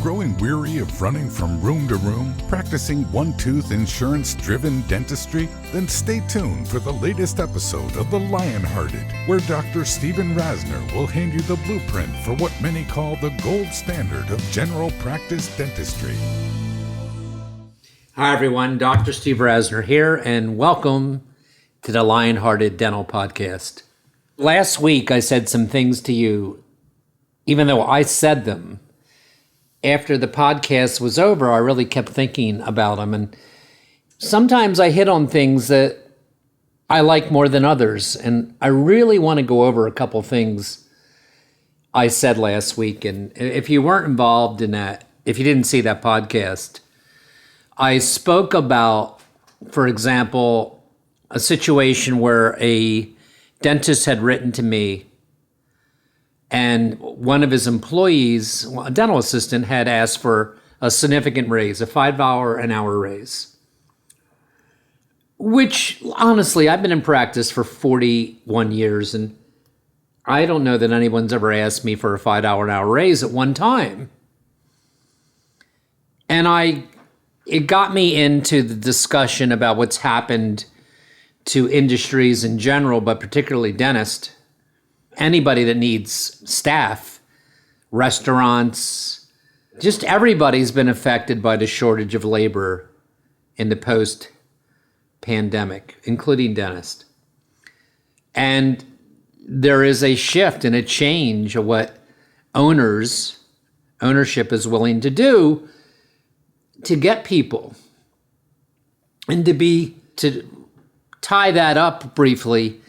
growing weary of running from room to room, practicing one-tooth insurance-driven dentistry? Then stay tuned for the latest episode of The Lionhearted, where Dr. Stephen Rasner will hand you the blueprint for what many call the gold standard of general practice dentistry. Hi everyone, Dr. Steve Rasner here, and welcome to the Lionhearted Dental Podcast. Last week I said some things to you, even though I said them. After the podcast was over, I really kept thinking about them, and sometimes I hit on things that I like more than others, and I really want to go over a couple things I said last week. And if you weren't involved in that, if you didn't see that podcast, I spoke about, for example, a situation where a dentist had written to me and one of his employees, a dental assistant, had asked for a significant raise, a $5 an hour raise. Which, honestly, I've been in practice for 41 years, and I don't know that anyone's ever asked me for a $5 an hour raise at one time. And it got me into the discussion about what's happened to industries in general, but particularly dentists. Anybody that needs staff, restaurants, just everybody's been affected by the shortage of labor in the post-pandemic, including dentists. And there is a shift and a change of what ownership is willing to do to get people. And to tie that up briefly,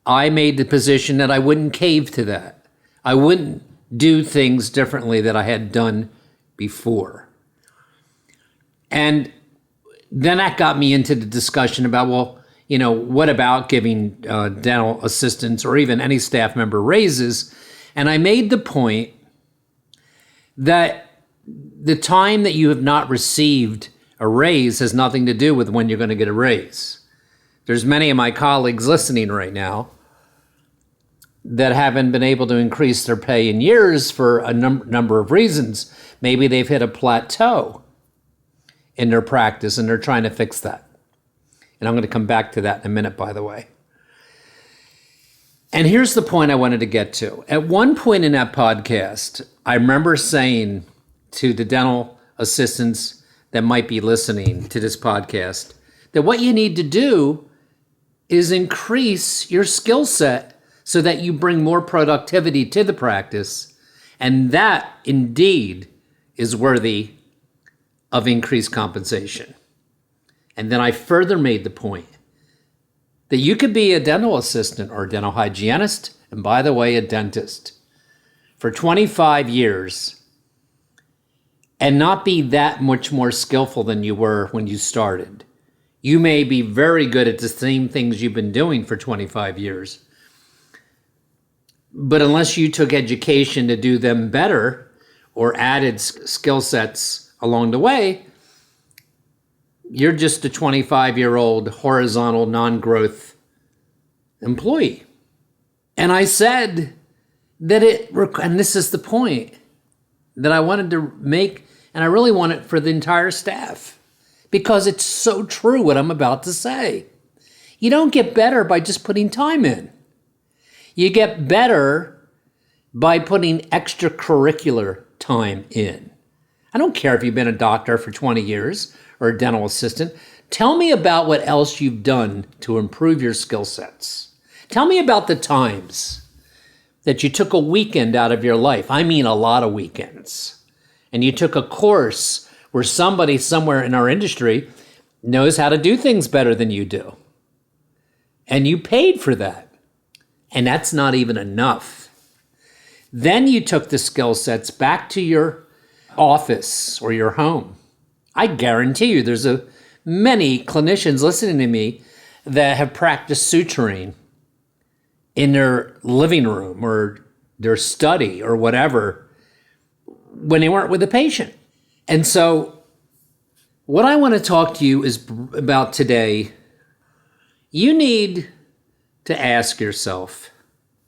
I made the position that I wouldn't cave to that. I wouldn't do things differently that I had done before. And then that got me into the discussion about, what about giving dental assistants or even any staff member raises? And I made the point that the time that you have not received a raise has nothing to do with when you're going to get a raise. There's many of my colleagues listening right now that haven't been able to increase their pay in years for a number of reasons. Maybe they've hit a plateau in their practice and they're trying to fix that. And I'm going to come back to that in a minute, by the way. And here's the point I wanted to get to. At one point in that podcast, I remember saying to the dental assistants that might be listening to this podcast that what you need to do is increase your skill set so that you bring more productivity to the practice. And that indeed is worthy of increased compensation. And then I further made the point that you could be a dental assistant or a dental hygienist, and by the way, a dentist, for 25 years and not be that much more skillful than you were when you started. You may be very good at the same things you've been doing for 25 years. But unless you took education to do them better or added skill sets along the way, you're just a 25-year-old horizontal non-growth employee. And I said that and this is the point that I wanted to make, and I really want it for the entire staff, because it's so true what I'm about to say. You don't get better by just putting time in. You get better by putting extracurricular time in. I don't care if you've been a doctor for 20 years or a dental assistant. Tell me about what else you've done to improve your skill sets. Tell me about the times that you took a weekend out of your life. I mean a lot of weekends. And you took a course where somebody somewhere in our industry knows how to do things better than you do. And you paid for that. And that's not even enough. Then you took the skill sets back to your office or your home. I guarantee you there's many clinicians listening to me that have practiced suturing in their living room or their study or whatever when they weren't with a patient. And so what I want to talk to you is about today, you need to ask yourself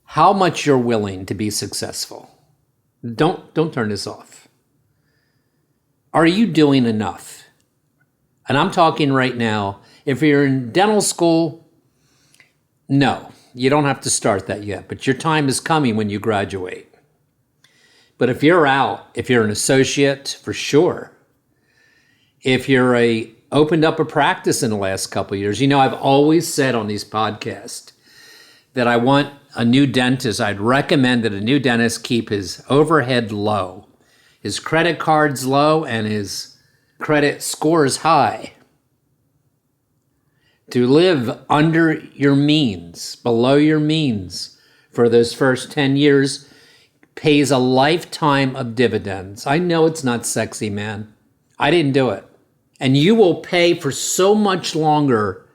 how much you're willing to be successful. Don't turn this off. are you doing enough? And I'm talking right now, if you're in dental school, no, you don't have to start that yet, but your time is coming when you graduate. But if you're out, if you're an associate, for sure. If you're opened up a practice in the last couple of years, I've always said on these podcasts that I want a new dentist. I'd recommend that a new dentist keep his overhead low, his credit cards low, and his credit scores high. To live under your means, below your means for those first 10 years pays a lifetime of dividends. I know it's not sexy, man. I didn't do it. And you will pay for so much longer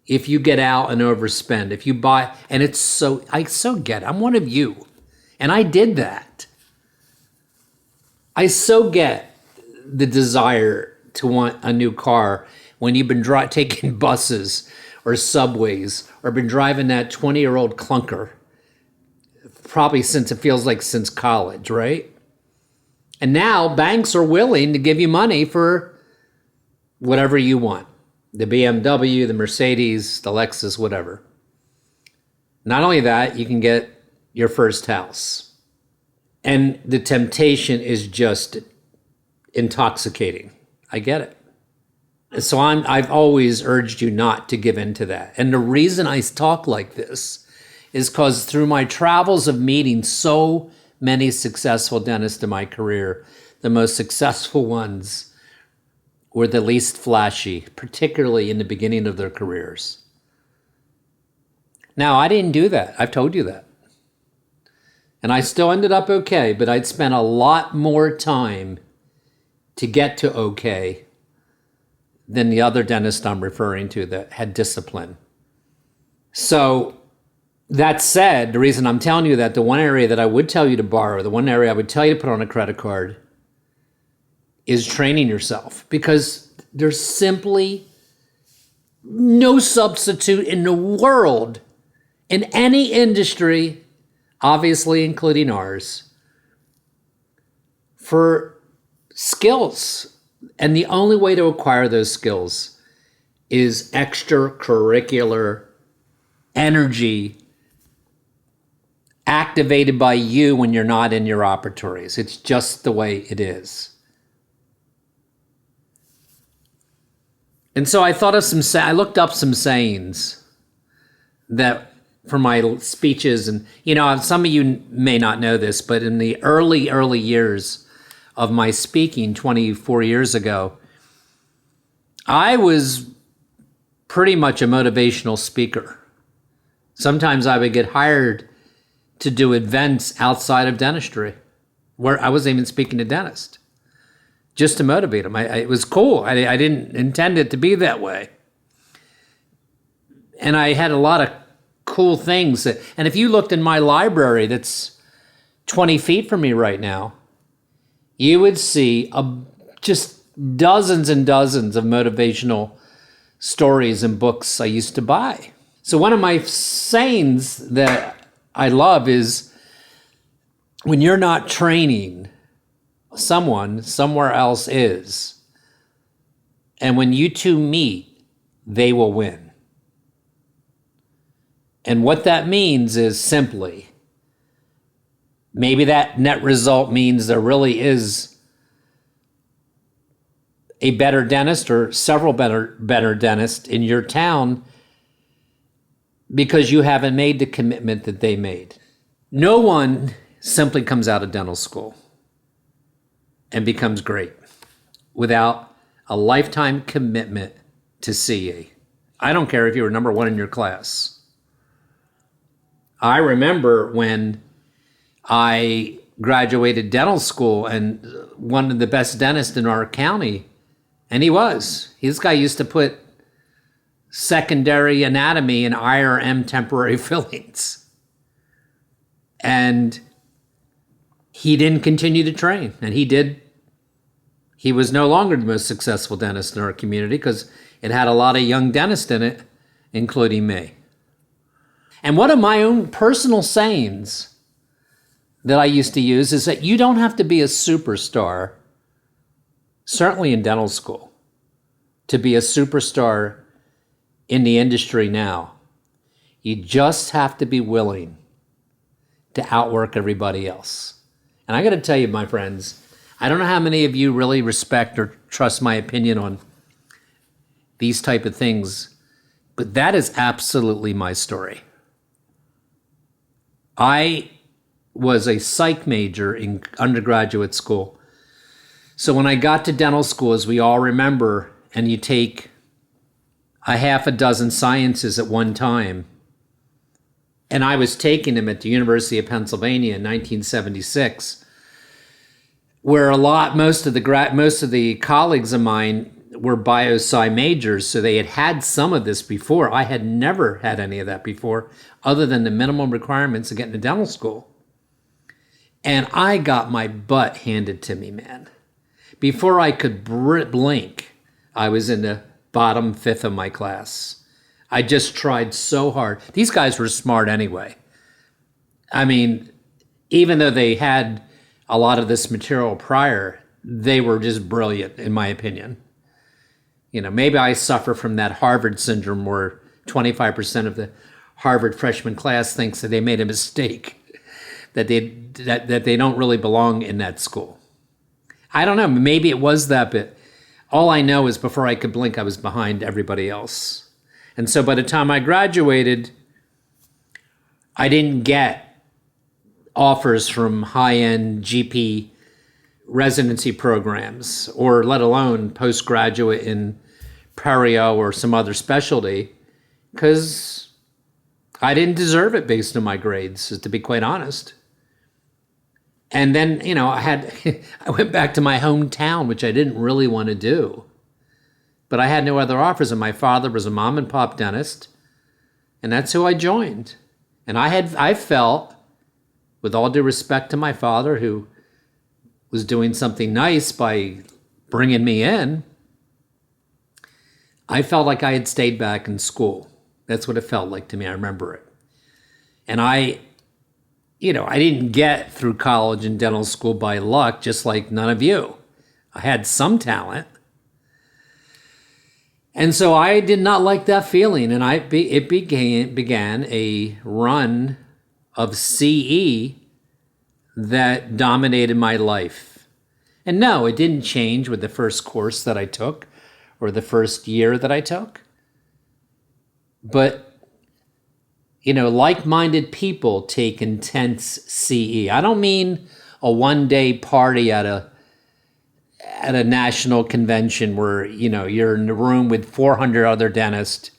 if you get out and overspend. If you buy, and I so get it. I'm one of you. And I did that. I so get the desire to want a new car when you've been taking buses or subways or been driving that 20-year-old clunker, probably since college, right? And now banks are willing to give you money for whatever you want. The BMW, the Mercedes, the Lexus, whatever. Not only that, you can get your first house. And the temptation is just intoxicating. I get it. So I've always urged you not to give in to that. And the reason I talk like this is because through my travels of meeting so many successful dentists in my career, the most successful ones were the least flashy, particularly in the beginning of their careers. Now, I didn't do that. I've told you that. And I still ended up okay, but I'd spent a lot more time to get to okay than the other dentist I'm referring to that had discipline. So that said, the reason I'm telling you that, the one area that I would tell you to borrow, the one area I would tell you to put on a credit card is training yourself, because there's simply no substitute in the world in any industry, obviously including ours, for skills. And the only way to acquire those skills is extracurricular energy activated by you when you're not in your operatories. It's just the way it is. And so I thought of I looked up some sayings that for my speeches, and some of you may not know this, but in the early years of my speaking 24 years ago, I was pretty much a motivational speaker. Sometimes I would get hired to do events outside of dentistry where I wasn't even speaking to dentists, just to motivate them. It was cool. I didn't intend it to be that way. And I had a lot of cool things. And if you looked in my library that's 20 feet from me right now, you would see just dozens and dozens of motivational stories and books I used to buy. So one of my sayings that I love is, when you're not training, someone somewhere else is. And when you two meet, they will win. And what that means is simply, maybe that net result means there really is a better dentist or several better dentists in your town because you haven't made the commitment that they made. No one simply comes out of dental school and becomes great without a lifetime commitment to CE. I don't care if you were number one in your class. I remember when I graduated dental school, and one of the best dentists in our county, and this guy used to put secondary anatomy in IRM temporary fillings. And he didn't continue to train, and he was no longer the most successful dentist in our community because it had a lot of young dentists in it, including me. And one of my own personal sayings that I used to use is that you don't have to be a superstar certainly in dental school, to be a superstar in the industry now. You just have to be willing to outwork everybody else. And I got to tell you, my friends, I don't know how many of you really respect or trust my opinion on these type of things, but that is absolutely my story. I was a psych major in undergraduate school. So when I got to dental school, as we all remember, and you take a half a dozen sciences at one time, and I was taking them at the University of Pennsylvania in 1976, where most of the colleagues of mine were bio-sci majors, so they had some of this before. I had never had any of that before, other than the minimum requirements of getting to dental school. And I got my butt handed to me, man. Before I could blink, I was in the bottom fifth of my class. I just tried so hard. These guys were smart anyway. I mean, even though they had a lot of this material prior, they were just brilliant, in my opinion. You know, maybe I suffer from that Harvard syndrome where 25% of the Harvard freshman class thinks that they made a mistake, that they don't really belong in that school. I don't know. Maybe it was that bit. All I know is before I could blink, I was behind everybody else. And so by the time I graduated, I didn't get offers from high-end GP residency programs, or let alone postgraduate in perio or some other specialty, because I didn't deserve it based on my grades, to be quite honest. And then, you know, I went back to my hometown, which I didn't really want to do. But I had no other offers, and my father was a mom and pop dentist, and that's who I joined. And I felt, with all due respect to my father, who was doing something nice by bringing me in, I felt like I had stayed back in school. That's what it felt like to me. I remember it. And I didn't get through college and dental school by luck, just like none of you. I had some talent. And so I did not like that feeling. And it began a run of CE that dominated my life. And no, it didn't change with the first course that I took or the first year that I took. But you know, like-minded people take intense CE. I don't mean a one-day party at a national convention where, you know, you're in the room with 400 other dentists.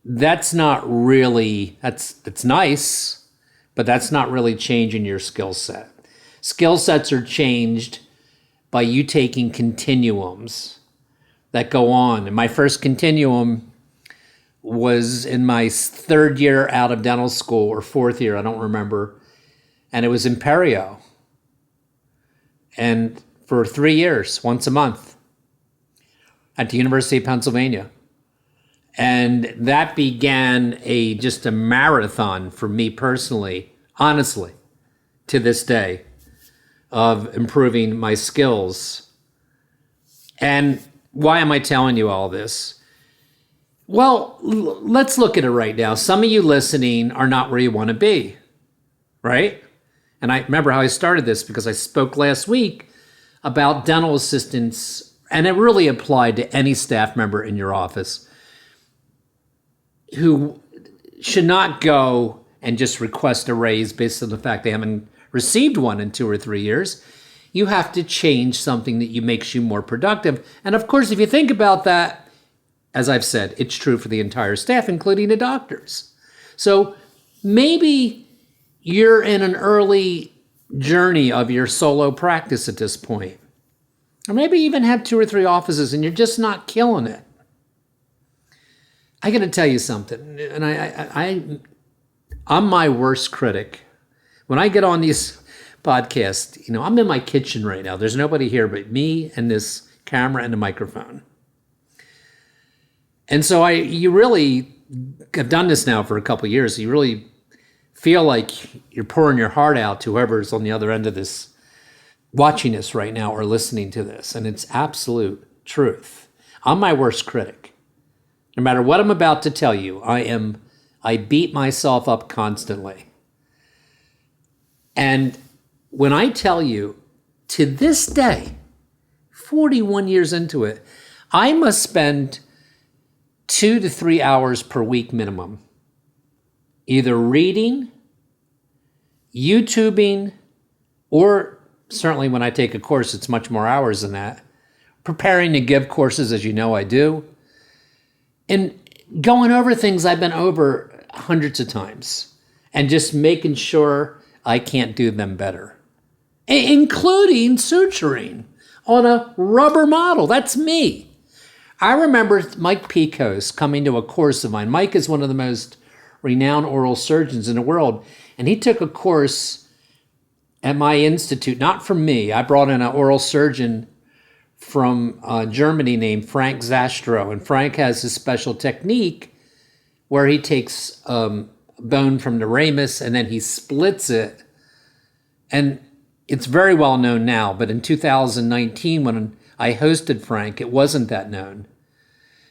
That's not really, it's nice, but that's not really changing your skill set. Skill sets are changed by you taking continuums that go on. And my first continuum was in my third year out of dental school, or fourth year, I don't remember. And it was in perio. And for 3 years, once a month, at the University of Pennsylvania. And that began just a marathon for me personally, honestly, to this day, of improving my skills. And why am I telling you all this? Well, let's look at it right now. Some of you listening are not where you want to be, right? And I remember how I started this because I spoke last week about dental assistants, and it really applied to any staff member in your office who should not go and just request a raise based on the fact they haven't received one in 2 or 3 years. You have to change something that makes you more productive. And of course, if you think about that, as I've said, it's true for the entire staff, including the doctors. So maybe you're in an early journey of your solo practice at this point. Or maybe you even have 2 or 3 offices and you're just not killing it. I got to tell you something, and I'm my worst critic. When I get on these podcasts, you know, I'm in my kitchen right now. There's nobody here but me and this camera and the microphone. And so you really have done this now for a couple of years. So you really feel like you're pouring your heart out to whoever's on the other end of this watching this right now or listening to this, and it's absolute truth. I'm my worst critic. No matter what I'm about to tell you, I beat myself up constantly. And when I tell you, to this day, 41 years into it, I must spend 2 to 3 hours per week minimum, either reading, YouTubing, or certainly when I take a course, it's much more hours than that, preparing to give courses, as you know I do, and going over things I've been over hundreds of times and just making sure I can't do them better, including suturing on a rubber model. That's me. I remember Mike Picos coming to a course of mine. Mike is one of the most renowned oral surgeons in the world, and he took a course at my institute, not from me. I brought in an oral surgeon from Germany named Frank Zastro, and Frank has his special technique where he takes bone from the ramus and then he splits it. And it's very well known now, but in 2019 when I hosted Frank, it wasn't that known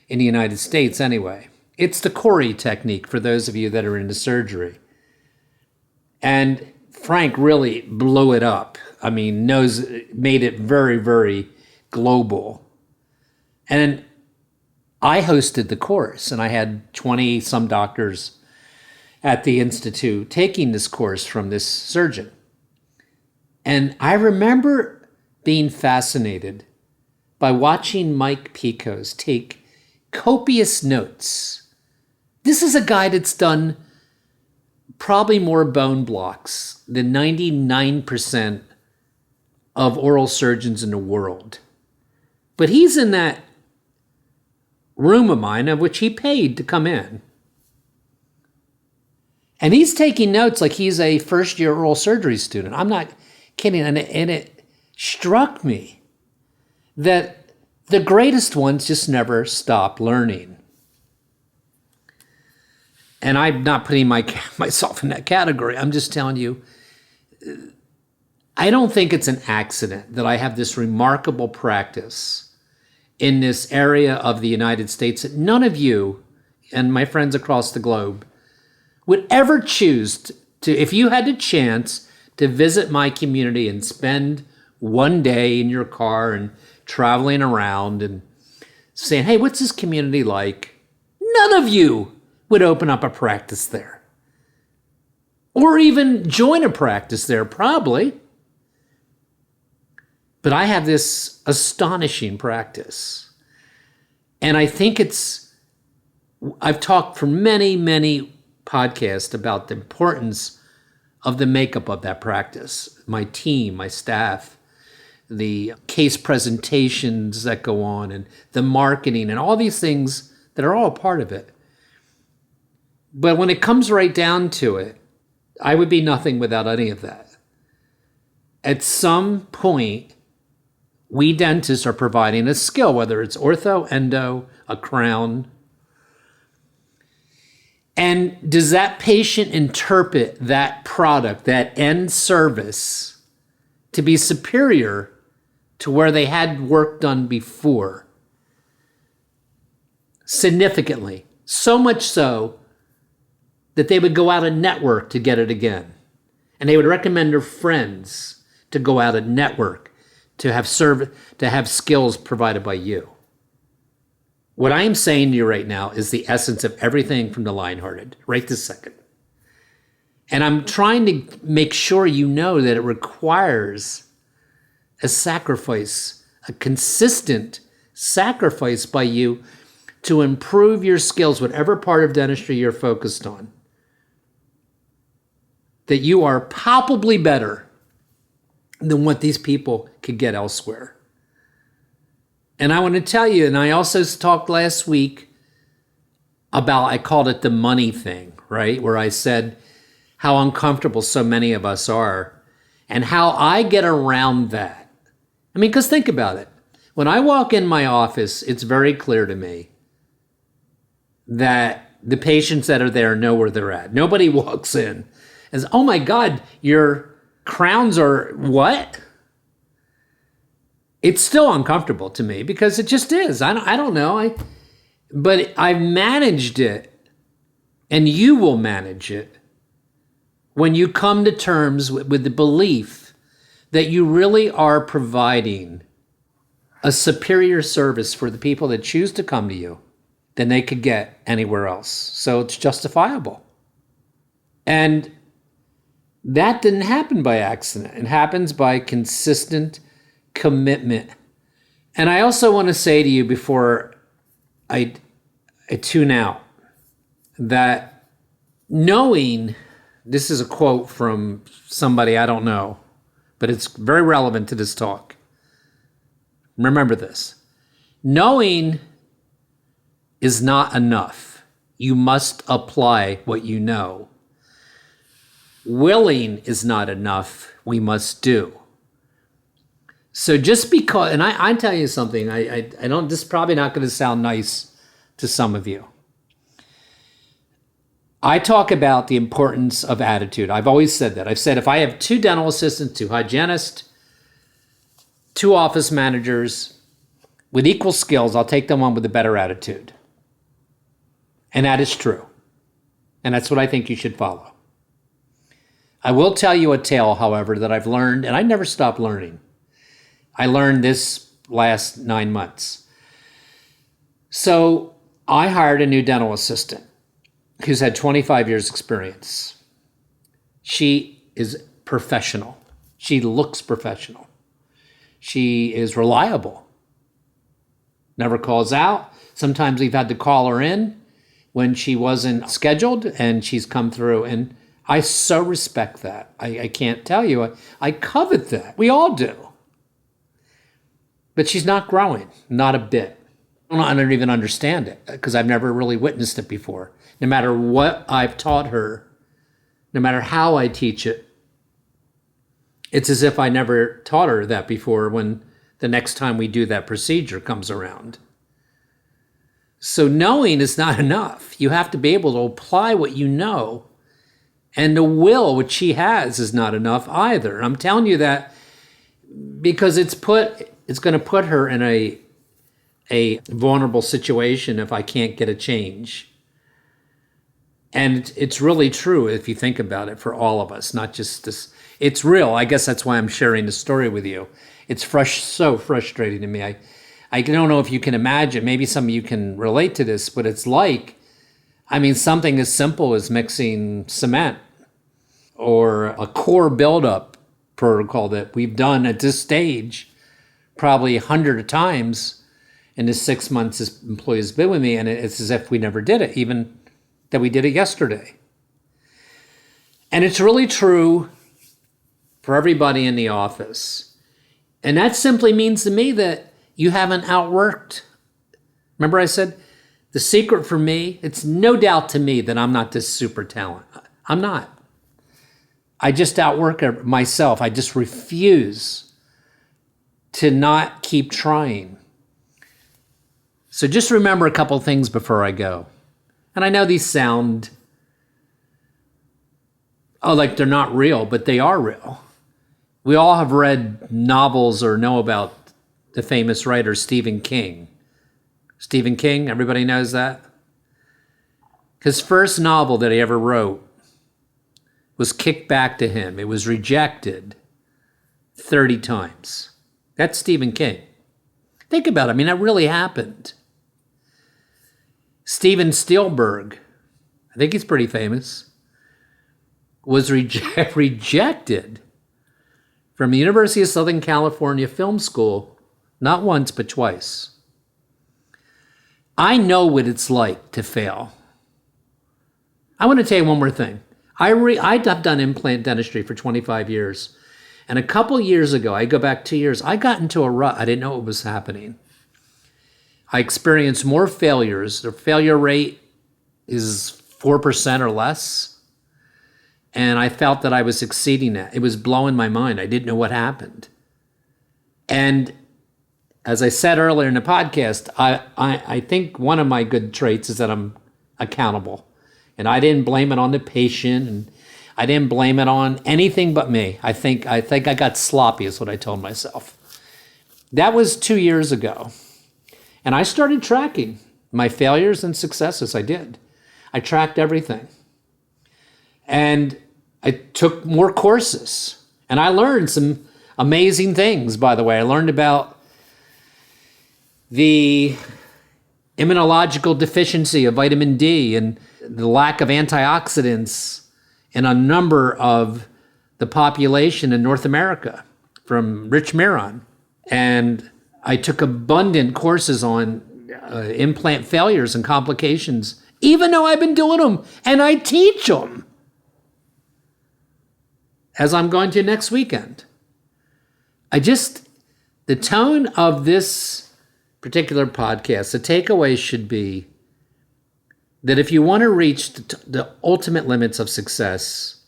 in the United States anyway. It's the Corey technique for those of you that are into surgery. And Frank really blew it up. I mean, made it very, very global. And I hosted the course, and I had 20 some doctors at the institute taking this course from this surgeon. And I remember being fascinated by watching Mike Picos take copious notes. This is a guy that's done probably more bone blocks than 99% of oral surgeons in the world. But he's in that room of mine, of which he paid to come in. And he's taking notes like he's a first-year oral surgery student. I'm not kidding. And it struck me that the greatest ones just never stop learning. And I'm not putting myself in that category. I'm just telling you, I don't think it's an accident that I have this remarkable practice in this area of the United States that none of you and my friends across the globe would ever choose to, if you had the chance to visit my community and spend one day in your car and traveling around and saying, hey, what's this community like? None of you would open up a practice there. Or even join a practice there, probably. But I have this astonishing practice. And I think I've talked for many, many podcasts about the importance of the makeup of that practice. My team, my staff, the case presentations that go on, and the marketing, and all these things that are all a part of it. But when it comes right down to it, I would be nothing without any of that. At some point, we dentists are providing a skill, whether it's ortho, endo, a crown. And does that patient interpret that product, that end service, to be superior to where they had work done before? Significantly. So much so that they would go out and network to get it again. And they would recommend their friends to go out and network to have skills provided by you. What I am saying to you right now is the essence of everything from the Lionhearted, right this second. And I'm trying to make sure you know that it requires a sacrifice, a consistent sacrifice by you to improve your skills, whatever part of dentistry you're focused on. That you are palpably better than what these people could get elsewhere. And I want to tell you, and I also talked last week about, I called it the money thing, right? Where I said how uncomfortable so many of us are and how I get around that. I mean, because think about it. When I walk in my office, it's very clear to me that the patients that are there know where they're at. Nobody walks in and says, oh my God, your crowns are what? It's still uncomfortable to me because it just is. I don't know. But I've managed it, and you will manage it when you come to terms with the belief that you really are providing a superior service for the people that choose to come to you than they could get anywhere else. So it's justifiable. And that didn't happen by accident. It happens by consistent commitment. And I also want to say to you before I tune out that knowing, this is a quote from somebody I don't know, but it's very relevant to this talk. Remember this. Knowing is not enough. You must apply what you know. Willing is not enough. We must do. So just because, and I tell you something, I don't, this is probably not going to sound nice to some of you. I talk about the importance of attitude. I've always said that. I've said if I have 2 dental assistants, 2 hygienists, 2 office managers with equal skills, I'll take them on with a better attitude. And that is true. And that's what I think you should follow. I will tell you a tale, however, that I've learned, and I never stop learning. I learned this last 9 months. So I hired a new dental assistant who's had 25 years experience. She is professional. She looks professional. She is reliable. Never calls out. Sometimes we've had to call her in when she wasn't scheduled, and she's come through. And I so respect that. I can't tell you. I covet that. We all do. But she's not growing, not a bit. I don't even understand it because I've never really witnessed it before. No matter what I've taught her, no matter how I teach it, it's as if I never taught her that before when the next time we do that procedure comes around. So knowing is not enough. You have to be able to apply what you know. And the will, which she has, is not enough either. I'm telling you that because it's going to put her in a vulnerable situation if I can't get a change. And it's really true if you think about it for all of us, not just this. It's real. I guess that's why I'm sharing the story with you. It's so frustrating to me. I don't know if you can imagine. Maybe some of you can relate to this, but it's like, something as simple as mixing cement or a core buildup protocol that we've done at this stage probably 100 times in the 6 months this employee has been with me, and it's as if we never did it, even that we did it yesterday. And it's really true for everybody in the office. And that simply means to me that you haven't outworked. Remember I said, the secret for me, it's no doubt to me that I'm not this super talent. I'm not. I just outwork myself. I just refuse to not keep trying. So just remember a couple things before I go. And I know these sound, like they're not real, but they are real. We all have read novels or know about the famous writer Stephen King. Stephen King, everybody knows that? His first novel that he ever wrote was kicked back to him. It was rejected 30 times. That's Stephen King. Think about it. That really happened. Steven Spielberg, I think he's pretty famous, was rejected from the University of Southern California Film School, not once, but twice. I know what it's like to fail. I want to tell you one more thing. I've done implant dentistry for 25 years. And a couple years ago, I go back 2 years, I got into a rut. I didn't know what was happening. I experienced more failures. The failure rate is 4% or less. And I felt that I was exceeding that. It was blowing my mind. I didn't know what happened. And as I said earlier in the podcast, I think one of my good traits is that I'm accountable. And I didn't blame it on the patient, and I didn't blame it on anything but me. I think I got sloppy is what I told myself. That was 2 years ago. And I started tracking my failures and successes. I did. I tracked everything. And I took more courses. And I learned some amazing things, by the way. I learned about the immunological deficiency of vitamin D and the lack of antioxidants in a number of the population in North America from Rich Miron. And I took abundant courses on implant failures and complications, even though I've been doing them, and I teach them, as I'm going to next weekend. The tone of this particular podcast, the takeaway should be that if you want to reach the ultimate limits of success,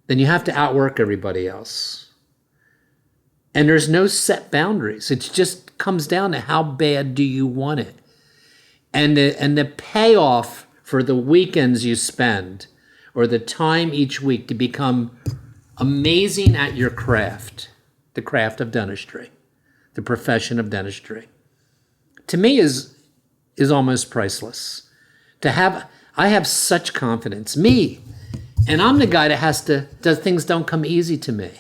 then you have to outwork everybody else. And there's no set boundaries. It just comes down to how bad do you want it. And the payoff for the weekends you spend or the time each week to become amazing at your craft, the craft of dentistry, the profession of dentistry, to me is almost priceless. I have such confidence, and I'm the guy that things don't come easy to me.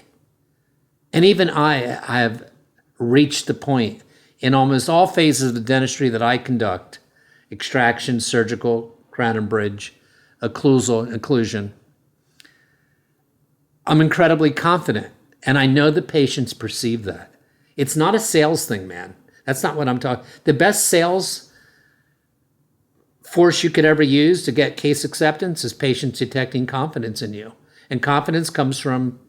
And even I have reached the point in almost all phases of the dentistry that I conduct, extraction, surgical, crown and bridge, occlusion, I'm incredibly confident, and I know the patients perceive that. It's not a sales thing, man. That's not what I'm talking. The best sales force you could ever use to get case acceptance is patients detecting confidence in you. And confidence comes from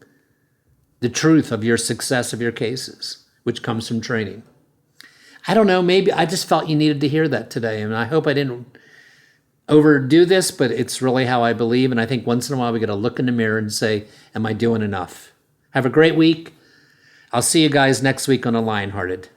the truth of your success of your cases, which comes from training. I don't know, maybe I just felt you needed to hear that today, and I hope I didn't overdo this, but it's really how I believe, and I think once in a while we got to look in the mirror and say, am I doing enough? Have a great week. I'll see you guys next week on the Lionhearted.